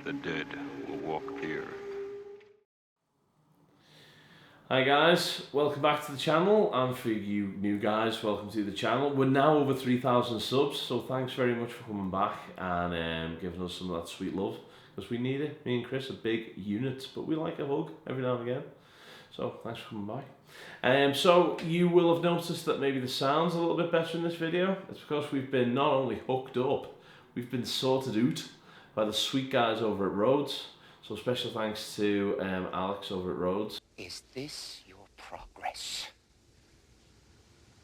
The dead will walk here. Hi guys, welcome back to the channel, and for you new guys, welcome to the channel. We're now over 3,000 subs, so thanks very much for coming back and giving us some of that sweet love, because we need it. Me and Chris are big units, but we like a hug every now and again. So thanks for coming back. So you will have noticed that maybe the sound's a little bit better in this video. It's because we've been not only hooked up, we've been sorted out by the sweet guys over at Rhodes. So special thanks to Alex over at Rhodes. Is this your progress?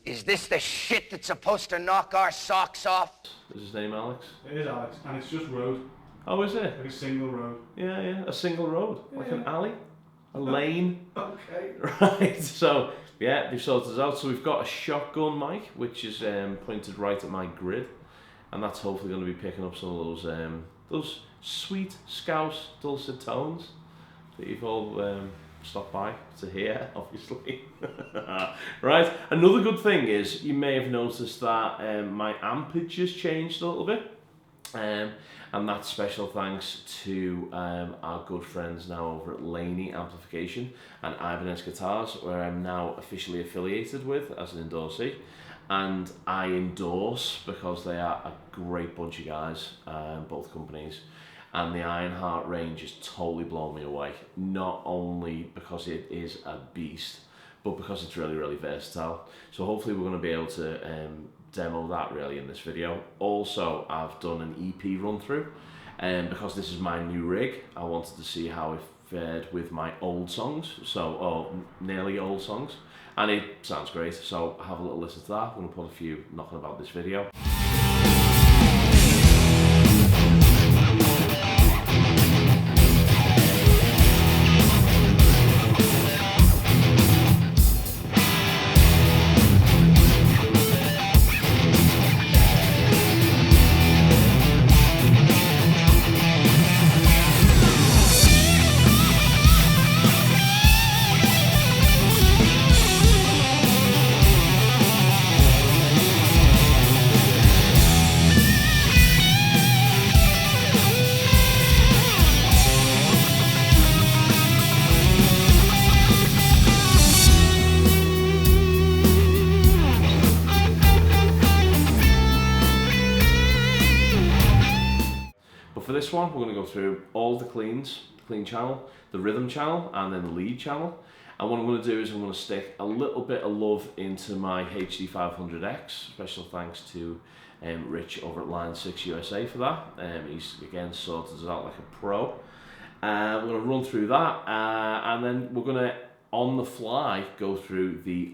Is this the shit that's supposed to knock our socks off? Is his name Alex? It is Alex, and it's just road. Oh, is it? Like a single road. Yeah, a single road, like an alley, a Oh. lane. Okay. Right, so yeah, they've sorted us out. So we've got a shotgun mic, which is pointed right at my grid, and that's hopefully going to be picking up some of those sweet Scouse dulcet tones that you've all stopped by to hear, obviously. Right, another good thing is you may have noticed that my ampage has changed a little bit. And that's special thanks to our good friends now over at Laney Amplification and Ibanez Guitars, where I'm now officially affiliated with as an endorsee. And I endorse because they are a great bunch of guys, both companies. And the Ironheart range has totally blown me away. Not only because it is a beast, but because it's really, really versatile. So hopefully we're going to be able to demo that really in this video. Also, I've done an EP run through, and because this is my new rig, I wanted to see how it fared with my old songs, nearly old songs, and it sounds great. So have a little listen to that. I'm going to put a few knocking about this video. For this one, we're going to go through all the clean channel, the rhythm channel, and then the lead channel. And what I'm going to do is I'm going to stick a little bit of love into my HD500X. Special thanks to Rich over at Line 6 USA for that. He's again sorted us out like a pro. We're going to run through that, and then we're going to, on the fly, go through the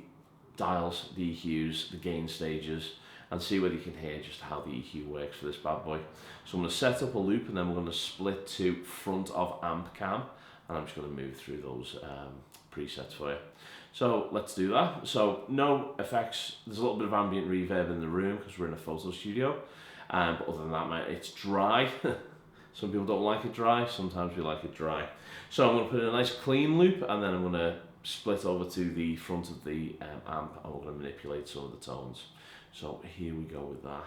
dials, the EQs, the gain stages, and see whether you can hear just how the EQ works for this bad boy. So I'm going to set up a loop, and then we're going to split to front of amp cam, and I'm just going to move through those presets for you. So let's do that. So no effects. There's a little bit of ambient reverb in the room because we're in a photo studio, but other than that, mate, it's dry. Some people don't like it dry, sometimes we like it dry. So I'm going to put in a nice clean loop, and then I'm going to split over to the front of the amp, and we're going to manipulate some of the tones. So here we go with that.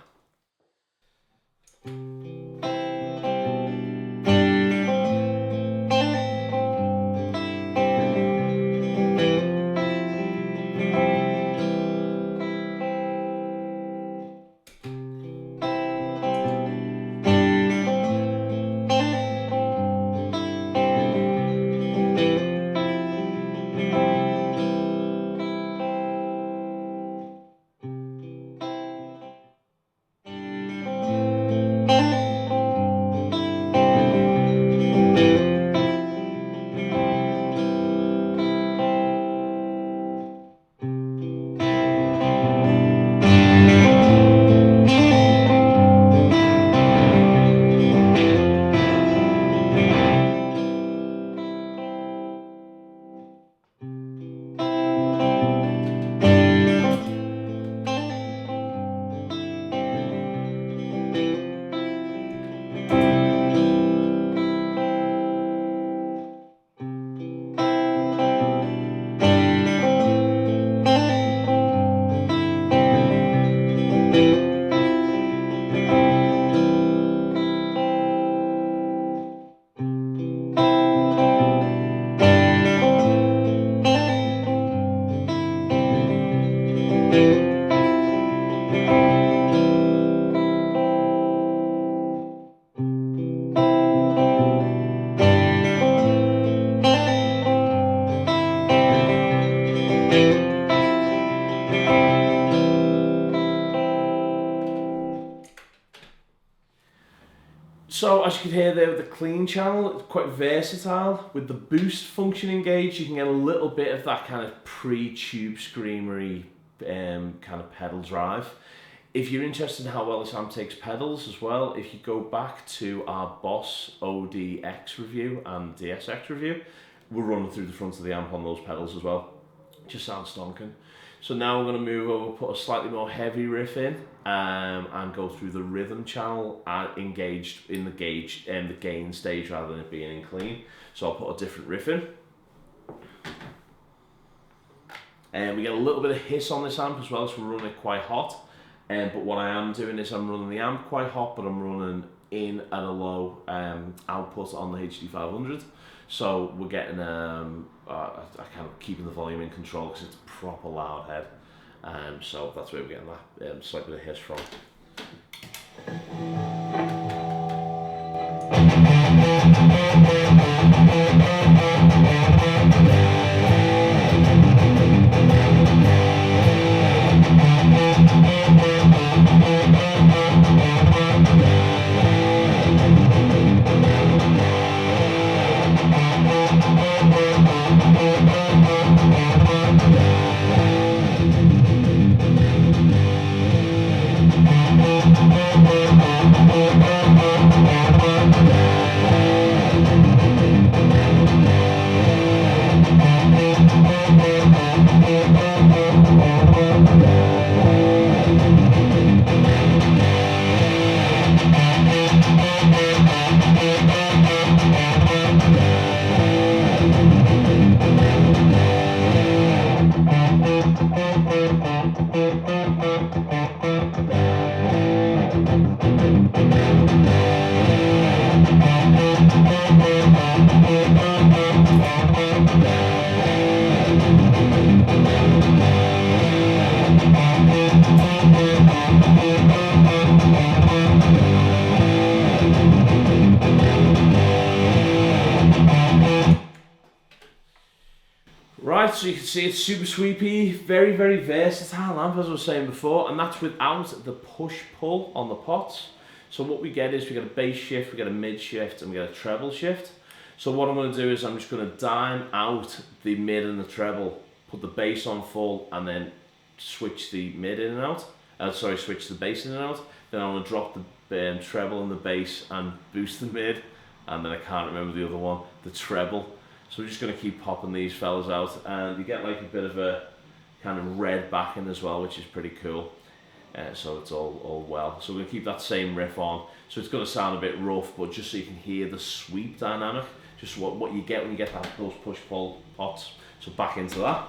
So as you can hear there with the clean channel, it's quite versatile. With the boost function engaged, you can get a little bit of that kind of pre-tube screamery kind of pedal drive. If you're interested in how well this amp takes pedals as well, if you go back to our Boss ODX review and DSX review, we're running through the front of the amp on those pedals as well. Just sounds stonking. So now we're going to move over, put a slightly more heavy riff in, and go through the rhythm channel engaged in the gauge and the gain stage rather than it being in clean. So I'll put a different riff in. And we get a little bit of hiss on this amp as well, so we're running it quite hot. But what I am doing is I'm running the amp quite hot, but I'm running in at a low output on the HD500. So we're getting, I kind of keeping the volume in control because it's a proper loud head. So that's where we're getting that slight bit of hiss from. Right, so you can see it's super sweepy, very, very versatile amp as I was saying before, and that's without the push-pull on the pots. So what we get is we get a bass shift, we get a mid shift, and we get a treble shift. So what I'm going to do is I'm just going to dime out the mid and the treble, put the bass on full, and then switch the mid in and out. Switch the bass in and out. Then I'm going to drop the treble and the bass and boost the mid, and then I can't remember the other one, the treble. So we're just going to keep popping these fellas out, and you get like a bit of a kind of red backing as well, which is pretty cool. So it's all well. So we're going to keep that same riff on. So it's going to sound a bit rough, but just so you can hear the sweep dynamic, just what you get when you get those push-pull pots. So back into that.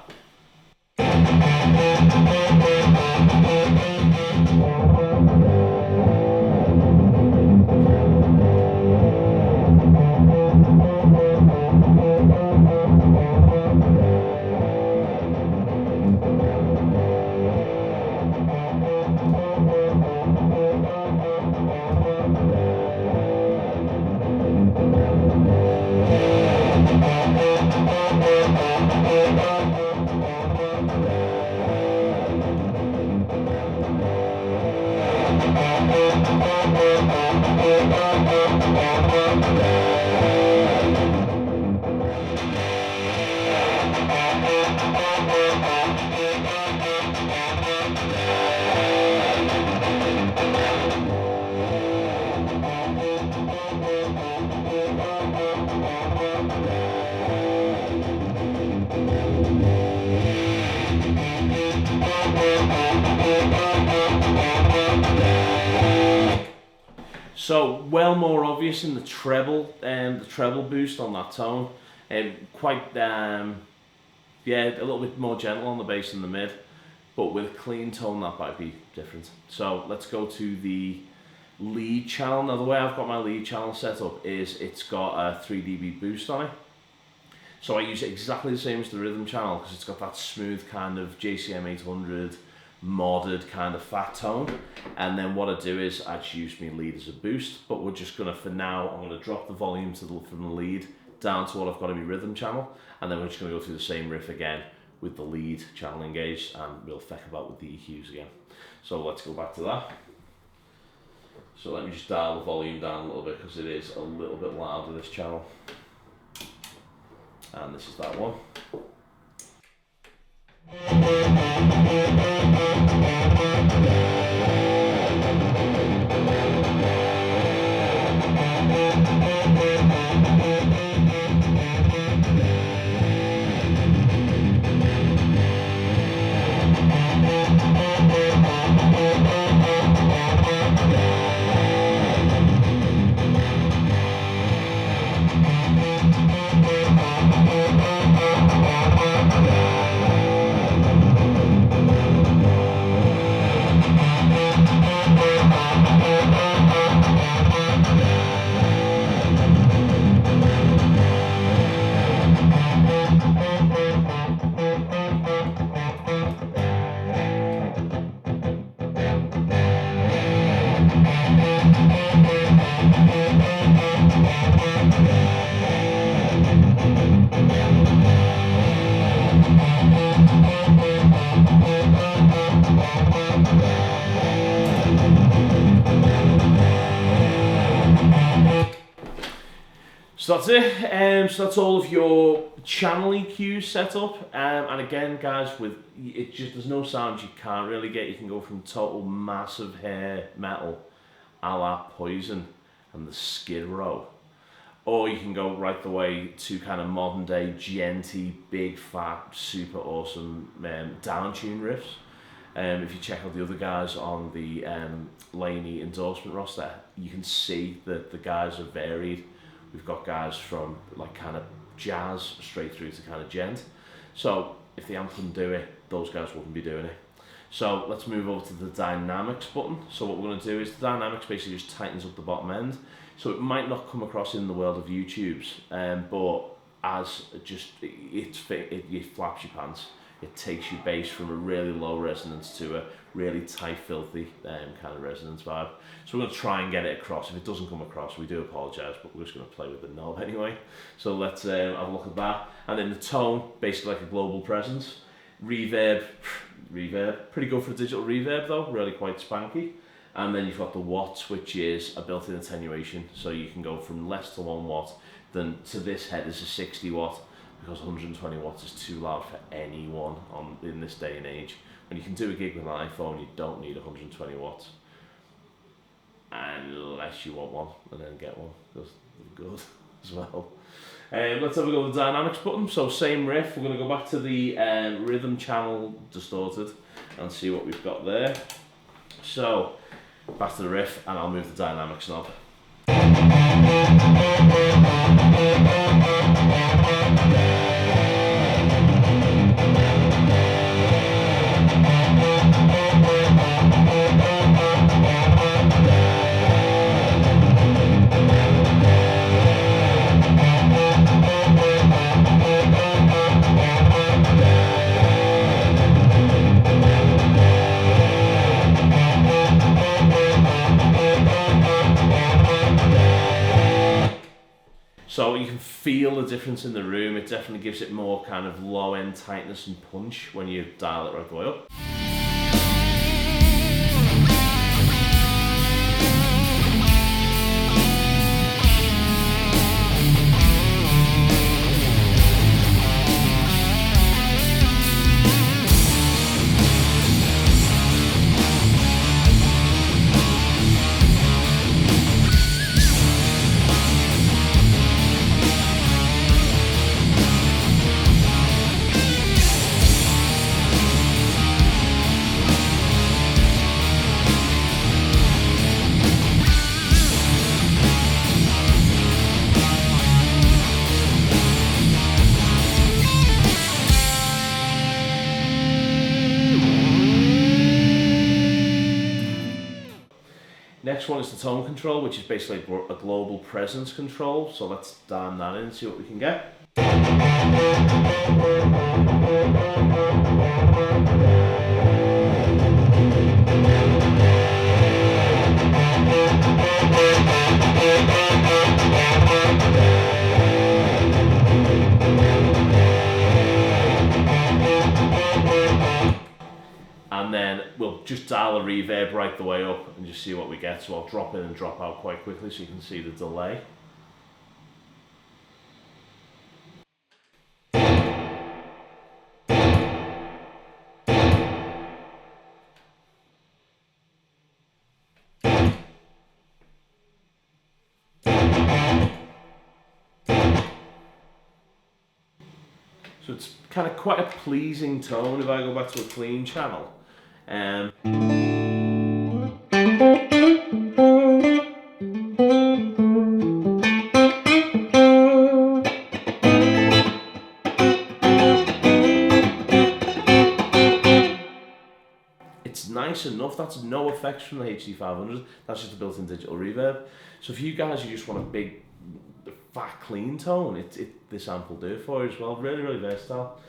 So well more obvious in the treble boost on that tone, quite a little bit more gentle on the bass and the mid, but with a clean tone that might be different. So let's go to the lead channel. Now the way I've got my lead channel set up is it's got a 3 dB boost on it. So I use it exactly the same as the rhythm channel because it's got that smooth kind of JCM 800 modded kind of fat tone, and then what I do is I just use my lead as a boost, but we're just gonna, for now, I'm gonna drop the volume from the lead down to what I've got in my rhythm channel, and then we're just gonna go through the same riff again with the lead channel engaged, and we'll feck about with the EQs again. So let's go back to that. So let me just dial the volume down a little bit because it is a little bit louder, this channel. And this is that one. So that's it. So that's all of your channel EQs set up. And again, guys, with it just there's no sounds you can't really get. You can go from total massive hair metal, a la Poison and the Skid Row, or you can go right the way to kind of modern day genty, big fat, super awesome down tune riffs. If you check out the other guys on the Laney endorsement roster, you can see that the guys are varied. We've got guys from like kind of jazz straight through to kind of gent. So if the amp couldn't do it, those guys wouldn't be doing it. So let's move over to the dynamics button. So what we're going to do is the dynamics basically just tightens up the bottom end. So it might not come across in the world of YouTube's, but as just it flaps your pants. It takes your bass from a really low resonance to a really tight, filthy kind of resonance vibe. So we're going to try and get it across. If it doesn't come across, we do apologise, but we're just going to play with the knob anyway. So let's have a look at that. And then the tone, basically like a global presence. Reverb, pretty good for a digital reverb though, really quite spanky. And then you've got the watts, which is a built-in attenuation. So you can go from less to 1 watt, then to this head is a 60 watt. Because 120 watts is too loud for anyone in this day and age. When you can do a gig with an iPhone, you don't need 120 watts. Unless you want one, and then get one, because they're good as well. Let's have a go with the dynamics button. So same riff, we're going to go back to the rhythm channel distorted and see what we've got there. So, back to the riff, and I'll move the dynamics knob. So you can feel the difference in the room. It definitely gives it more kind of low end tightness and punch when you dial it right the way up. Next one is the tone control, which is basically a global presence control. So let's dial that in and see what we can get. And and then we'll just dial the reverb right the way up and just see what we get. So I'll drop in and drop out quite quickly so you can see the delay. So it's kind of quite a pleasing tone if I go back to a clean channel. It's nice enough. That's no effects from the HD500. That's just a built-in digital reverb. So if you guys, you just want a big, fat, clean tone, this amp will do it for you as well. Really, really versatile.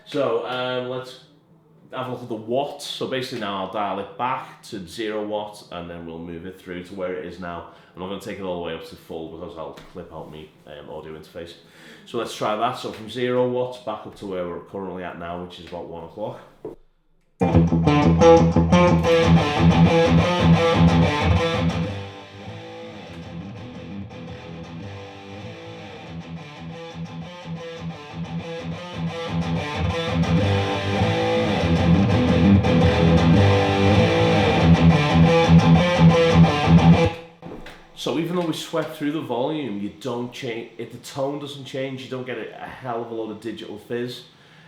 So let's have a look at the watts. So basically now I'll dial it back to 0 watts and then we'll move it through to where it is now. I'm not going to take it all the way up to full because I'll clip out my audio interface. So let's try that. So from 0 watts back up to where we're currently at now, which is about 1 o'clock. So even though we swept through the volume, you don't change, if the tone doesn't change, you don't get a hell of a lot of digital fizz.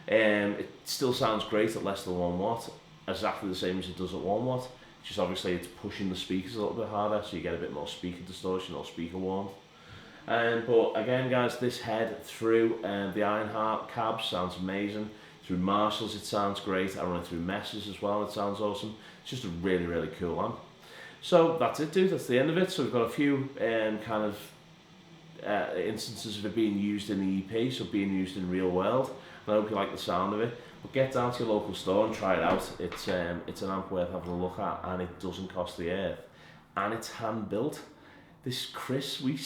It still sounds great at less than 1 watt, exactly the same as it does at 1 watt. Just obviously it's pushing the speakers a little bit harder, so you get a bit more speaker distortion or speaker warmth. But again guys, this head through the Ironheart cabs sounds amazing. Through Marshalls it sounds great. I run it through Messes as well, it sounds awesome. It's just a really, really cool amp. So that's it dude, that's the end of it. So we've got a few kind of instances of it being used in the EP, so being used in real world. And I hope you like the sound of it. But get down to your local store and try it out. It's an amp worth having a look at, and it doesn't cost the earth. And it's hand built. This Chris, we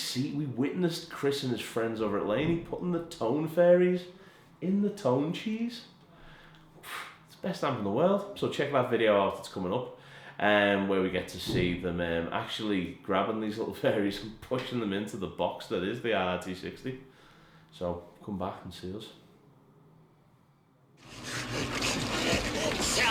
witnessed Chris and his friends over at Laney putting the tone fairies in the tone cheese. It's the best amp in the world. So check that video out, it's coming up. Where we get to see them actually grabbing these little fairies and pushing them into the box that is the IRT60. So come back and see us. So